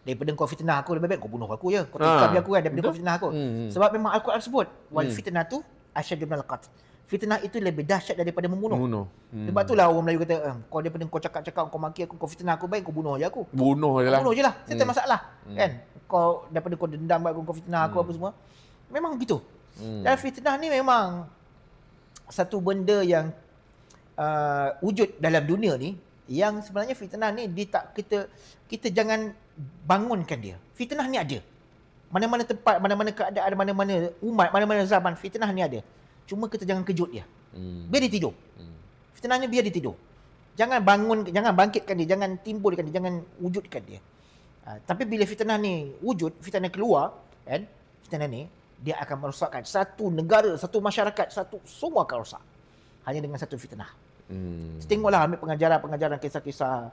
daripada kau fitnah aku lebih baik kau bunuh aku je, kau tikam aku kan daripada kau fitnah aku. Sebab memang Al-Quran sebut wal fitnah tu asyaddu minal qatl. Fitnah itu lebih dahsyat daripada membunuh. Sebab itulah orang Melayu kata kau daripada kau cakap-cakap kau maki aku, kau fitnah aku, baik kau bunuh je aku. Bunuh je lah. Saya tak masalah. Kan? Kau daripada kau dendam aku, kau fitnah aku apa semua. Memang begitu. Dan fitnah ni memang satu benda yang wujud dalam dunia ni, yang sebenarnya fitnah ni kita jangan bangunkan dia. Fitnah ni ada. Mana-mana tempat, mana-mana keadaan, mana-mana umat, mana-mana zaman, fitnah ni ada. Cuma kita jangan kejut dia. Biar dia tidur. Fitnahnya biar dia tidur. Jangan bangkitkan dia, jangan timbulkan dia, jangan wujudkan dia. Tapi bila fitnah ni wujud, fitnah keluar, kan? Fitnah ni dia akan merosakkan satu negara, satu masyarakat, semua akan rosak. Hanya dengan satu fitnah. Tengoklah ambil pengajaran kisah-kisah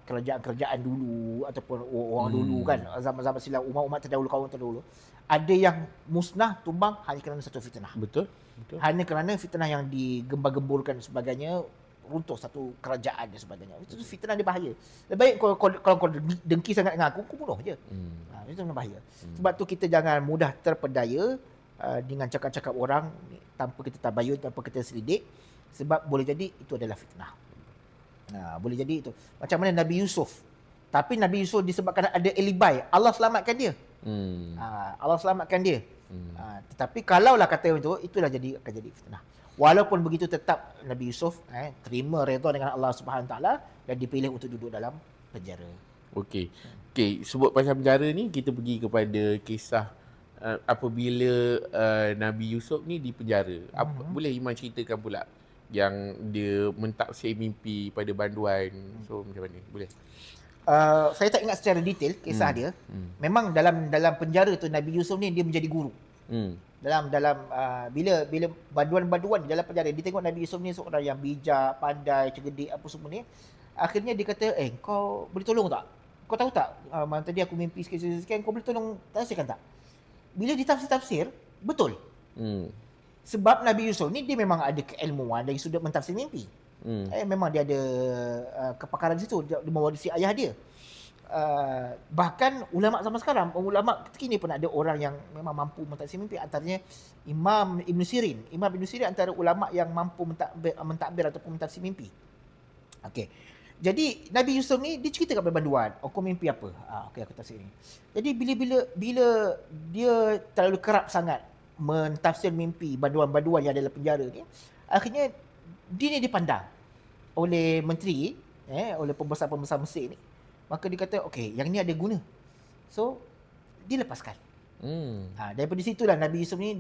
kerajaan-kerajaan dulu ataupun orang dulu kan, zaman-zaman silam, umat-umat terdahulu, kaum terdahulu, ada yang musnah, tumbang hanya kerana satu fitnah. Betul. Hanya kerana fitnah yang digembar-gemburkan sebagainya, runtuh satu kerajaan dan sebagainya. Itu fitnah dia bahaya. Lebih baik kalau kau dengki sangat dengan aku bunuh je. Itu bahaya. Sebab tu kita jangan mudah terpedaya dengan cakap-cakap orang tanpa kita tabayun, tanpa kita selidik, sebab boleh jadi itu adalah fitnah. Boleh jadi itu. Macam mana Nabi Yusuf. Tapi Nabi Yusuf disebabkan ada alibi, Allah selamatkan dia. Allah selamatkan dia. Tetapi kalaulah kata itulah akan jadi fitnah. Walaupun begitu tetap Nabi Yusuf terima redha dengan Allah Subhanahu Taala dan dipilih untuk duduk dalam penjara. Okey, sebut pasal penjara ni kita pergi kepada kisah apabila Nabi Yusuf ni di penjara. Boleh Iman ceritakan pula yang dia mentafsir mimpi pada banduan. So macam mana? Boleh? Saya tak ingat secara detail kisah dia. Memang dalam penjara tu Nabi Yusuf ni dia menjadi guru. Dalam bila banduan-banduan dalam penjara dia tengok Nabi Yusuf ni seorang yang bijak, pandai, cerdik apa semua ni. Akhirnya dia kata, kau boleh tolong tak? Kau tahu tak, tadi aku mimpi sekian, kau boleh tolong tafsirkan tak? Bila ditafsir-tafsir, betul. Sebab Nabi Yusuf ni dia memang ada keilmuan dari sudut mentafsir mimpi. Memang dia ada kepakaran di situ, dia mewarisi ayah dia. Bahkan ulama zaman sekarang, ulama ketika ini pun ada orang yang memang mampu mentafsir mimpi, antaranya Imam Ibn Sirin. Imam Ibn Sirin antara ulama yang mampu mentadbir ataupun mentafsir mimpi. Okey. Jadi Nabi Yusuf ni dia cerita kat banduan, kau mimpi apa? Okey, aku tafsir ni. Jadi bila dia terlalu kerap sangat mentafsir mimpi banduan-banduan yang ada dalam penjara ni, akhirnya dia ni dipandang oleh menteri, oleh pembesar-pembesar Mesir ni. Maka dia kata, okey, yang ni ada guna. So, dilepaskan. Daripada situlah Nabi Yusuf ni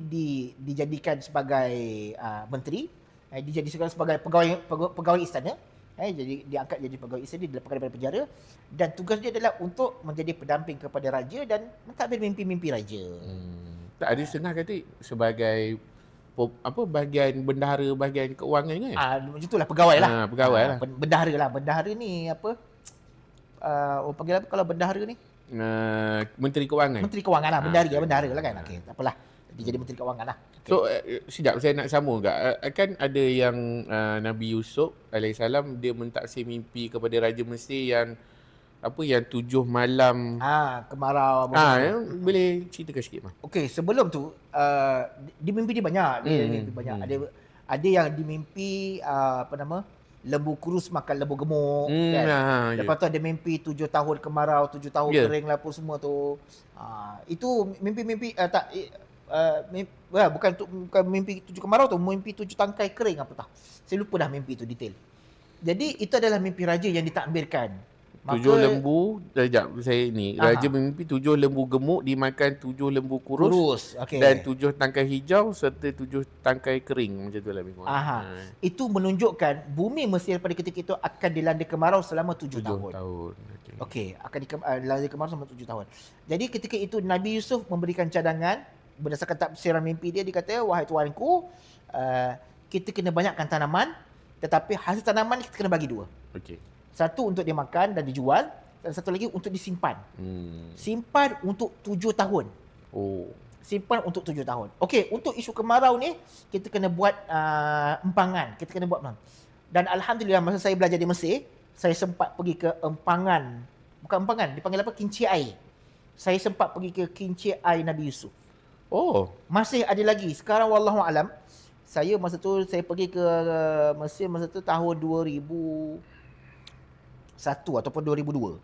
dijadikan sebagai menteri, dijadikan sebagai pegawai istana. Jadi diangkat jadi pegawai istana, dilepaskan daripada penjara, dan tugas dia adalah untuk menjadi pendamping kepada raja dan mentadbir mimpi-mimpi raja. Tak ada setengah kata sebagai bahagian bendahara, bahagian keuangan kan? Macam itulah pegawai lah. Pegawai lah. Bendahara lah. Bendahara ni apa? Orang panggil apa kalau bendahara ni? Menteri Kewangan. Menteri Kewangan lah. Bendahara lah kan. Okey, tak apalah. Dia jadi Menteri Kewangan lah. Okay. So, sekejap saya nak sambung juga. Kan ada yang Nabi Yusuf AS, dia mentafsir mimpi kepada Raja Mesir yang 7 malam kemarau. Boleh ceritakan sikit mah. Okey, sebelum tu di mimpi dia banyak. Mimpi banyak. Ada yang dimimpi lembu kurus makan lembu gemuk kan. Lepas tu ada mimpi 7 tahun kemarau, 7 tahun kering lah apa semua tu. Itu mimpi-mimpi bukan mimpi 7 kemarau tu, mimpi 7 tangkai kering apa tah. Saya lupa dah mimpi tu detail. Jadi itu adalah mimpi raja yang ditakbirkan. 7 lembu, Raja memimpi 7 lembu gemuk dimakan 7 lembu kurus. Okay. Dan 7 tangkai hijau serta 7 tangkai kering, macam tu lah. Itu menunjukkan bumi Mesir pada ketika itu akan dilanda kemarau selama 7 tahun. Okey, akan dilanda kemarau selama 7 tahun. Jadi ketika itu Nabi Yusuf memberikan cadangan berdasarkan tafsiran mimpi dia. Dia kata, wahai tuanku, kita kena banyakkan tanaman, tetapi hasil tanaman kita kena bagi 2. Okey. Satu untuk dimakan dan dijual, dan satu lagi untuk disimpan. Simpan untuk 7 tahun. Simpan untuk 7 tahun. Okey, untuk isu kemarau ni, kita kena buat empangan. Kita kena buat empangan. Dan alhamdulillah masa saya belajar di Mesir, saya sempat pergi ke empangan. Bukan empangan, dipanggil apa? Kincir air. Saya sempat pergi ke kincir air Nabi Yusuf. Masih ada lagi. Sekarang wallahualam, saya masa tu saya pergi ke Mesir masa tu tahun 2001 ataupun 2002.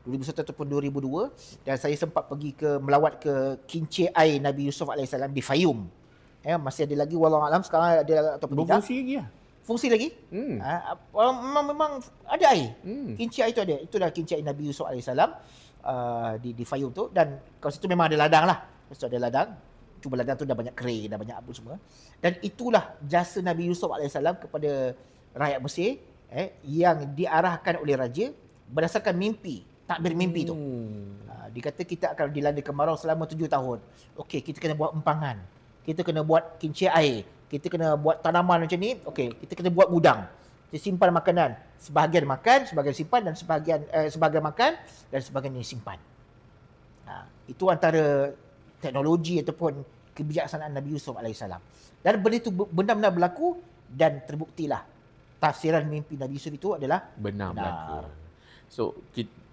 2001 ataupun 2002, dan saya sempat pergi melawat ke kincir air Nabi Yusuf AS di Fayum. Masih ada lagi wallahualam sekarang ada ataupun tidak. Berfungsi lagi lah. Fungsi lagi? Memang ada air. Kincir air tu ada. Itulah kincir air Nabi Yusuf AS di Fayum tu, dan kat situ memang ada ladang lah. Kat situ ada ladang. Cuma ladang tu dah banyak kering, dah banyak apa semua. Dan itulah jasa Nabi Yusuf AS kepada rakyat Mesir yang diarahkan oleh raja berdasarkan mimpi, takbir mimpi tu. Dia kata kita akan dilanda kemarau selama 7 tahun. Okey, kita kena buat empangan. Kita kena buat kincir air. Kita kena buat tanaman macam ni. Okey, kita kena buat gudang. Kita simpan makanan. Sebahagian makan, sebahagian simpan, dan sebahagian makan dan sebahagian disimpan. Itu antara teknologi ataupun kebijaksanaan Nabi Yusuf AS. Dan benda itu benar-benar berlaku, dan terbuktilah tafsiran mimpi Nabi Yusuf itu adalah benar. So,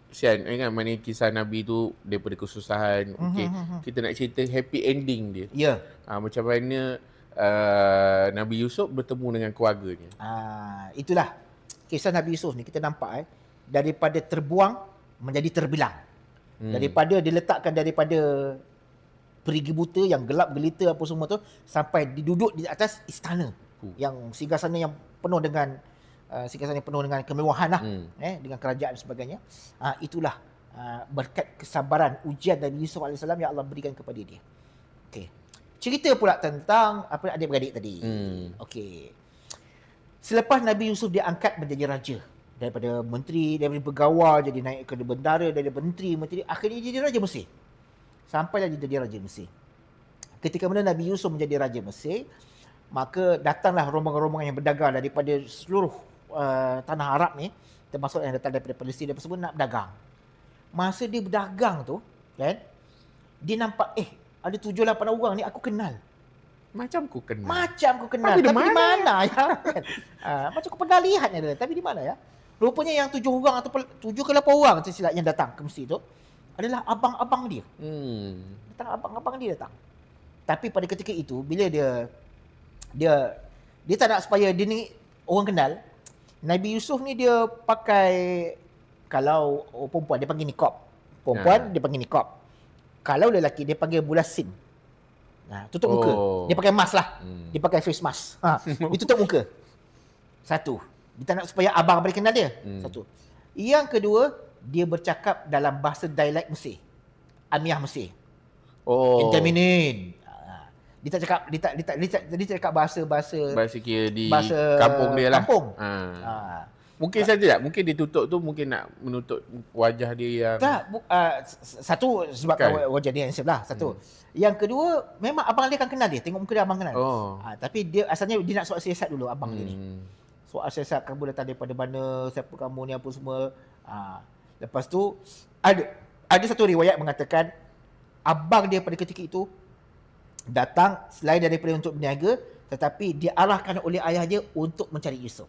Sian, kan mana kisah Nabi tu daripada kesusahan. Kita nak cerita happy ending dia. Macam mana Nabi Yusuf bertemu dengan keluarganya. Itulah kisah Nabi Yusuf ni. Kita nampak daripada terbuang menjadi terbilang. Daripada diletakkan daripada perigi buta yang gelap gelita apa semua tu, sampai diduduk di atas istana yang singgasana yang penuh dengan kemewahan lah, dengan kerajaan dan sebagainya. Itulah berkat kesabaran ujian Nabi Yusuf AS yang Allah berikan kepada dia. Okey. Cerita pula tentang adik-beradik tadi. Okey. Selepas Nabi Yusuf diangkat menjadi raja, daripada menteri, daripada pegawai jadi naik ke bendara, dari menteri, akhirnya jadi raja Mesir. Sampailah dia jadi raja Mesir. Ketika mana Nabi Yusuf menjadi raja Mesir, maka datanglah rombongan-rombongan yang berdagang daripada seluruh tanah Arab ni, termasuk yang datang daripada Palestin dan semua nak berdagang. Masa dia berdagang tu, kan, dia nampak ada 7-8 orang ni aku kenal. Macam aku kenal. Tapi di mana ya? Macam aku pernah lihat ni, tapi di mana ya? Rupanya yang 7 orang atau 7 ke 8 orang silap yang datang ke Mesir tu adalah abang-abang dia. Abang-abang dia datang. Tapi pada ketika itu bila dia tak nak supaya dia ni orang kenal, Nabi Yusuf ni dia pakai, kalau perempuan dia panggil niqab. Dia panggil niqab. Kalau lelaki dia panggil bulasin. Tutup muka. Dia pakai mask lah. Dia pakai face mask. Dia tutup muka. Satu. Dia tak nak supaya abang boleh kenal dia. Satu. Yang kedua, dia bercakap dalam bahasa dialek Mesir. Amiah Mesir. Intaminin. Dia tak cakap, dia cakap bahasa kira di kampung dia lah. Kampung. Mungkin saja tak? Mungkin dia tutup tu mungkin nak menutup wajah dia yang... Tak. Satu, sebab wajah dia handsome lah. Satu. Yang kedua, memang abang dia akan kenal dia. Tengok muka dia abang kenal. Tapi dia asalnya dia nak soal siasat dulu abang dia ni. Soal siasat, kamu datang daripada mana, siapa kamu ni, apa semua. Lepas tu, ada satu riwayat mengatakan, abang dia pada ketika itu datang selain daripada untuk berniaga, tetapi diarahkan oleh ayah dia untuk mencari Yusuf.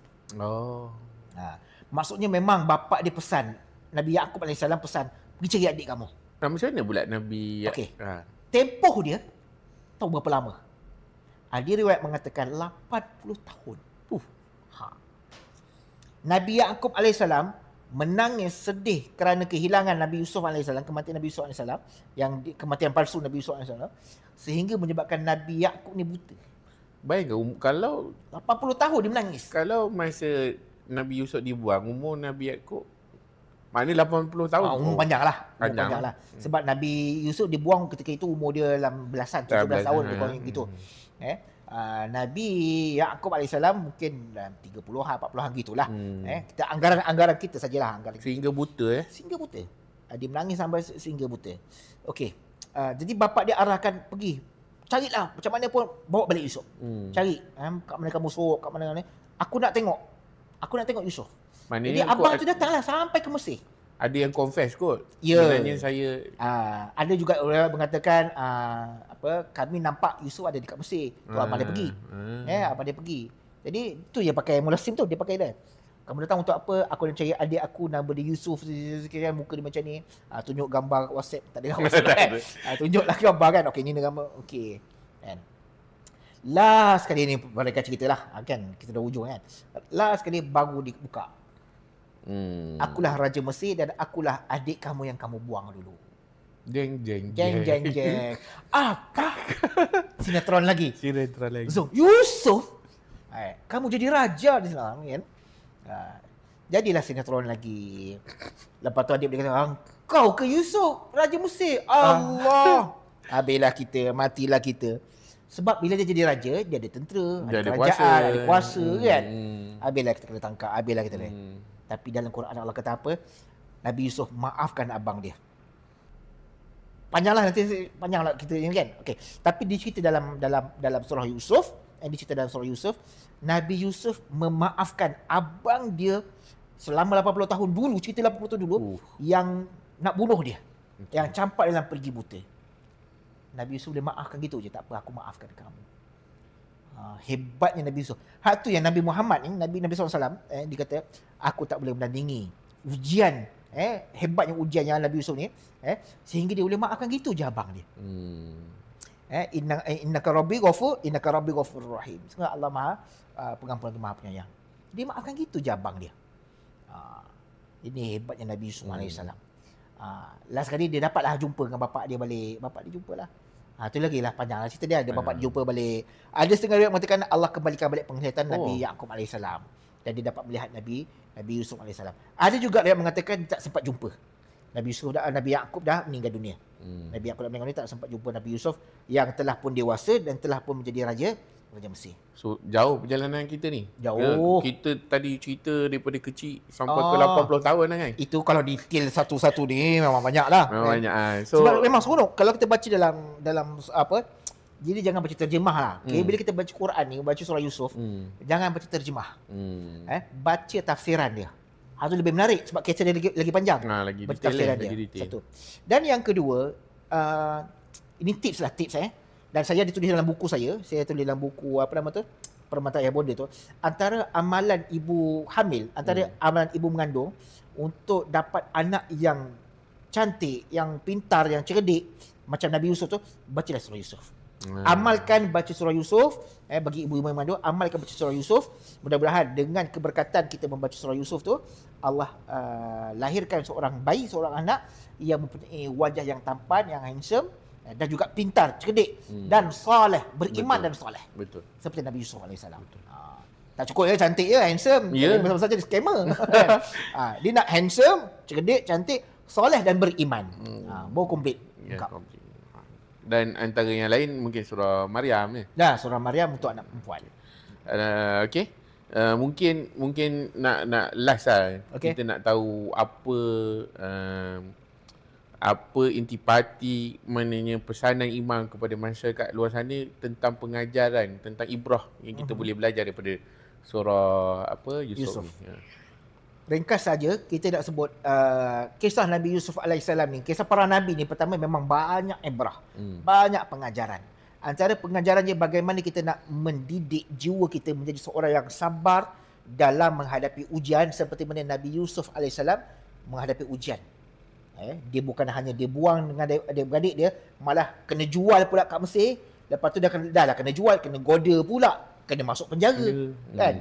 Maksudnya memang bapa dia pesan, Nabi Yaqub AS pesan, pergi cari adik kamu. Macam mana pula Nabi Yaqub? Tempoh dia, tahu berapa lama? Dia riwayat mengatakan 80 tahun. Nabi Yaqub AS menangis sedih kerana kehilangan Nabi Yusuf AS, kematian Nabi Yusuf AS, yang kematian palsu Nabi Yusuf AS, sehingga menyebabkan Nabi Yaqub ni buta. Bayangkan kalau 80 tahun dia menangis. Kalau masa Nabi Yusuf dibuang, umur Nabi Yaqub maknanya 80 tahun. Umur panjang lah. Sebab Nabi Yusuf dibuang ketika itu umur dia dalam belasan, 17 tahun lebih gitu. Nabi Yaqub AS mungkin dalam 30-an, 40-an gitulah. Kita anggaran kita sajalah. Sehingga buta Sehingga buta. Dia menangis sampai sehingga buta. Okey. Jadi bapa dia arahkan pergi. Carilah macam mana pun bawa balik Yusuf. Cari. Kat mana kamu sorok, kat mana ni. Aku nak tengok Yusuf. Jadi abang tu datanglah sampai ke Mesir. Ada yang confess kot. Sebenarnya saya ada juga orang mengatakan kami nampak Yusuf ada dekat Mesir. Tu abang dia pergi. Abang dia pergi. Jadi tu yang pakai mulasim tu, dia pakai dia. Kamu datang untuk apa? Aku nak cari adik aku, nama dia Yusuf, sekiranya muka dia macam ni. Tunjuk gambar WhatsApp, tak ada WhatsApp kan. Tunjuklah gambar kan. Okey, ni gambar. Okey. Kan. Last kali ni mereka cerita lah kan, kita dah ujung kan. Last kali baru dibuka. Akulah Raja Mesir dan akulah adik kamu yang kamu buang dulu. Jeng. Apa? Sinetron lagi. So, Yusuf, kamu jadi raja di sana kan? Jadilah sinetron lagi. Lepas tu adik dia kata, kau ke Yusuf, Raja Mesir? Allah. Habislah kita, matilah kita. Sebab bila dia jadi raja, dia ada tentera, ada kerajaan, ada kuasa kan. Habislah kita kena tangkap, habislah kita ni. Tapi dalam Quran Allah kata apa? Nabi Yusuf maafkan abang dia. Panjanglah kita ni kan. Okey. Tapi dicerita dalam surah Yusuf, Nabi Yusuf memaafkan abang dia selama 80 tahun dulu, cerita 80 tahun dulu yang nak bunuh dia. Yang campak dalam pergi buta. Nabi Yusuf dia maafkan gitu je, tak apa, aku maafkan kamu. Hebatnya Nabi Yusuf. Hak tu yang Nabi Muhammad ni, Nabi SAW, dia kata, aku tak boleh menandingi ujian, hebatnya ujian yang Nabi Yusuf ni, sehingga dia boleh maafkan gitu je abang dia. Innaka rabbi ghafur rahim. Sebenarnya Allah Maha pengampun lagi Maha penyayang. Dia maafkan gitu je abang dia. Ini hebatnya Nabi Yusuf AS. Last kali dia dapatlah jumpa dengan bapak dia balik. Bapak dia jumpalah. Tu lagi lah panjang lah cerita dia. Ada bapak dia jumpa balik. Ada setengah riwayat mengatakan Allah kembalikan balik penglihatan Nabi Yaqub AS. Dan dia dapat melihat Nabi Yusuf AS. Ada juga riwayat mengatakan dia tak sempat jumpa. Nabi Yaqub dah meninggal dunia. Nabi Yaqub dah meninggal dunia, tak sempat jumpa Nabi Yusuf yang telah pun dewasa dan telah pun menjadi raja Raja Mesir. So jauh perjalanan kita ni. Jauh. Kita tadi cerita daripada kecil sampai ke 80 tahun lah kan. Itu kalau detail satu-satu ni memang banyak lah. Memang banyak lah. So, sebab memang seronok kalau kita baca dalam apa, jadi jangan baca terjemah lah. Okay? Bila kita baca Quran ni, baca surah Yusuf, jangan baca terjemah. Baca tafsiran dia. Itu lebih menarik sebab kisah dia lagi panjang. Lagi baca detail tafsiran dia. Satu. Dan yang kedua, ini tips. Dan saya ada tulis dalam buku saya tulis dalam buku apa nama tu? Permata Ayah Bonda tu. Antara amalan ibu hamil, antara amalan ibu mengandung untuk dapat anak yang cantik, yang pintar, yang cerdik macam Nabi Yusuf tu, bacalah surah Yusuf. Amalkan baca surah Yusuf, bagi ibu-ibu yang mengandung, amalkan baca surah Yusuf. Mudah-mudahan dengan keberkatan kita membaca surah Yusuf tu, Allah lahirkan seorang bayi, seorang anak yang mempunyai wajah yang tampan, yang handsome, dan juga pintar, cerdik dan soleh, beriman. Betul. Dan soleh. Betul. Seperti Nabi Yusuf AS. Tak cukup cantik handsome. Besar-besar jadi scammer. Dia nak handsome, cerdik, cantik, soleh dan beriman. Baru komplit. Komplit. Dan antara yang lain mungkin surah Maryam ni. Surah Maryam untuk anak perempuan. Okey. Mungkin nak last lah. Okay. Kita nak tahu apa intipati, maknanya pesanan imam kepada masyarakat luar sana tentang pengajaran, tentang ibrah yang kita boleh belajar daripada surah Yusuf. Ni. Ringkas saja, kita nak sebut kisah Nabi Yusuf AS ni, kisah para Nabi ni pertama memang banyak ibrah, banyak pengajaran. Antara pengajarannya bagaimana kita nak mendidik jiwa kita menjadi seorang yang sabar dalam menghadapi ujian seperti mana Nabi Yusuf AS menghadapi ujian. Dia bukan hanya dia buang dengan adik-beradik dia, malah kena jual pula kat Mesir. Lepas tu dah kena jual, kena goda pula, kena masuk penjara. Kan?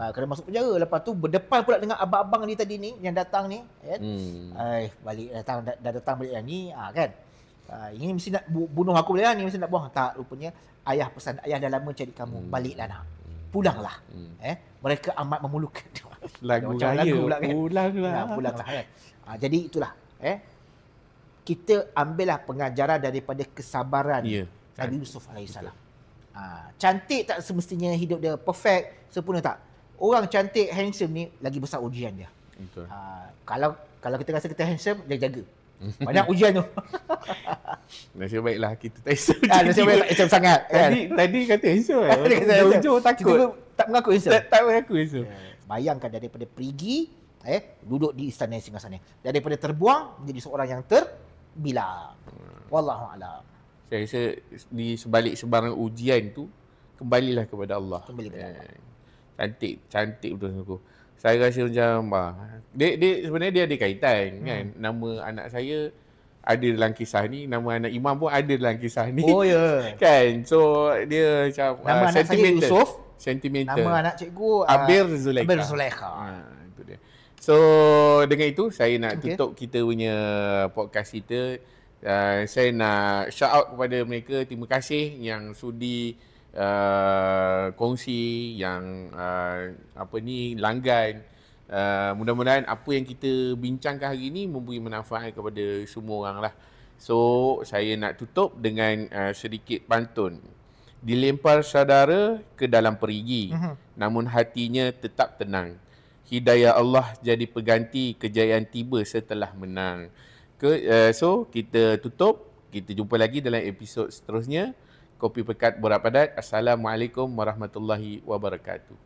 Kena masuk penjara. Lepas tu berdepan pula dengan abang-abang dia tadi ni yang datang ni, kan? Balik dah datang balik ni, kan? Ini mesti nak bunuh aku boleh lah, ni mesti nak buang. Tak, rupanya ayah pesan, ayah dah lama cari kamu, baliklah nak. Pulanglah. Mereka amat memerlukan. Lagu raya pula kan. Pulanglah kan. Jadi itulah, kita ambillah pengajaran daripada kesabaran Nabi Yusuf AS. Cantik tak semestinya hidup dia perfect, sempurna tak. Orang cantik, handsome ni lagi besar ujian dia. Betul. Kalau kita rasa kita handsome, jaga. Banyak ujian tu. Nasib baiklah kita tak handsome. Nasib baik tak handsome sangat. Tadi kata handsome kan. Jauh-jauh takut. Tak mengaku handsome. Tak mengaku handsome. Bayangkan daripada perigi, duduk di istana singgasana. Daripada terbuang menjadi seorang yang terbilang. Wallahu a'lam. Saya rasa di sebalik sebarang ujian tu, kembalilah kepada Allah. Cantik betul aku. Saya rasa macam dia sebenarnya dia ada kaitan kan. Nama anak saya ada dalam kisah ni, nama anak imam pun ada dalam kisah ni. Oh ya. Kan. So dia macam nama anak saya Yusuf, sentimental. Nama anak cikgu Abir Zulaikha. Itu dia. So dengan itu saya nak tutup kita punya podcast kita. Saya nak shout out kepada mereka, terima kasih yang sudi kongsi, yang langgan. Mudah-mudahan apa yang kita bincangkan hari ini memberi manfaat kepada semua orang lah. So saya nak tutup dengan sedikit pantun. Dilempar saudara ke dalam perigi, namun hatinya tetap tenang. Hidayah Allah jadi pengganti, kejayaan tiba setelah menang. So kita tutup, kita jumpa lagi dalam episod seterusnya. Kopi Pekat Borak Padat. Assalamualaikum warahmatullahi wabarakatuh.